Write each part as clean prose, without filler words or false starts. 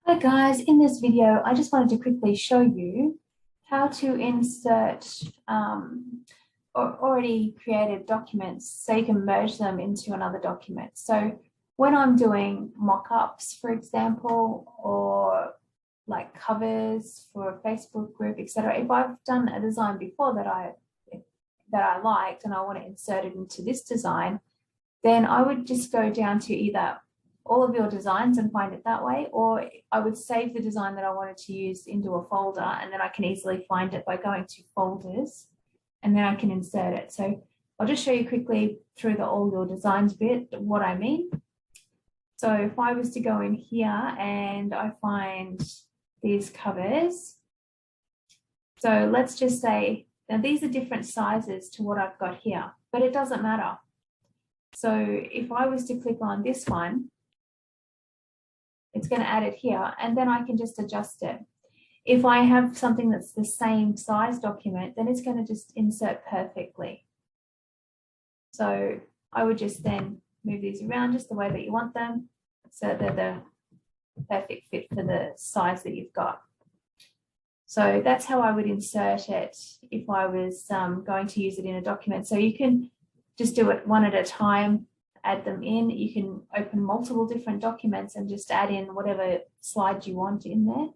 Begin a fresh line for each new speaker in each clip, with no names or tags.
Hi guys, in this video, I just wanted to quickly show you how to insert already created documents so you can merge them into another document. So when I'm doing mock-ups, for example, or like covers for a Facebook group, etc., if I've done a design before that I liked and I want to insert it into this design, then I would just go down to either all of your designs and find it that way, or I would save the design that I wanted to use into a folder, and then I can easily find it by going to folders, and then I can insert it. So I'll just show you quickly through the all your designs bit what I mean. So if I was to go in here and I find these covers, so let's just say, now these are different sizes to what I've got here, but it doesn't matter. So if I was to click on this one, it's going to add it here, and then I can just adjust it. If I have something that's the same size document, then it's going to just insert perfectly. So I would just then move these around just the way that you want them, so they're the perfect fit for the size that you've got. So that's how I would insert it if I was going to use it in a document. So you can just do it one at a time, add them in. You can open multiple different documents and just add in whatever slides you want in there.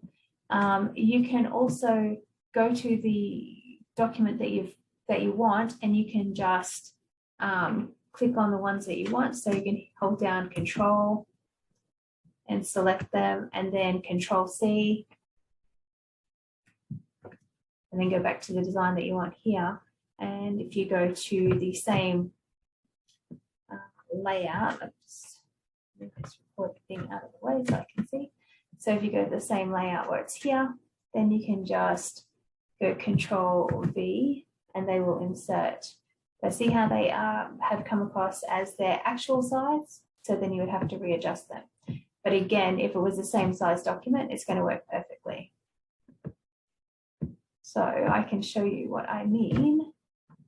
You can also go to the document that you want, and you can just click on the ones that you want. So you can hold down Control and select them, and then Control C, and then go back to the design that you want here. And if you go to the same layout, let's move this record thing out of the way so I can see. So if you go to the same layout where it's here, then you can just go Control V and they will insert. So see how they have come across as their actual size? So then you would have to readjust them. But again, if it was the same size document, it's going to work perfectly. So I can show you what I mean.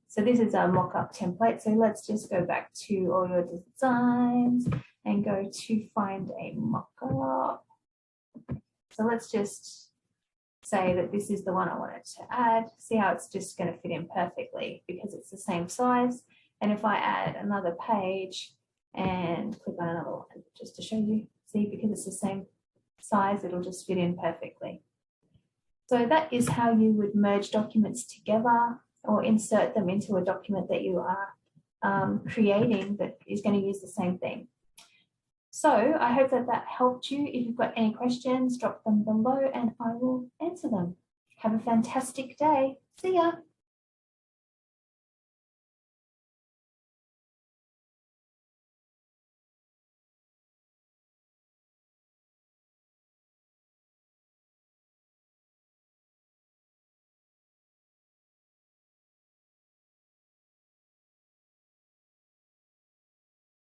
So this is a mock-up template. So let's just go back to all your designs and go to find a mock-up. So let's just say that this is the one I wanted to add. See how it's just going to fit in perfectly because it's the same size. And if I add another page and click on another one just to show you, see, because it's the same size, it'll just fit in perfectly. So that is how you would merge documents together or insert them into a document that you are creating that is going to use the same thing. So I hope that that helped you. If you've got any questions, drop them below and I will answer them. Have a fantastic day. See ya.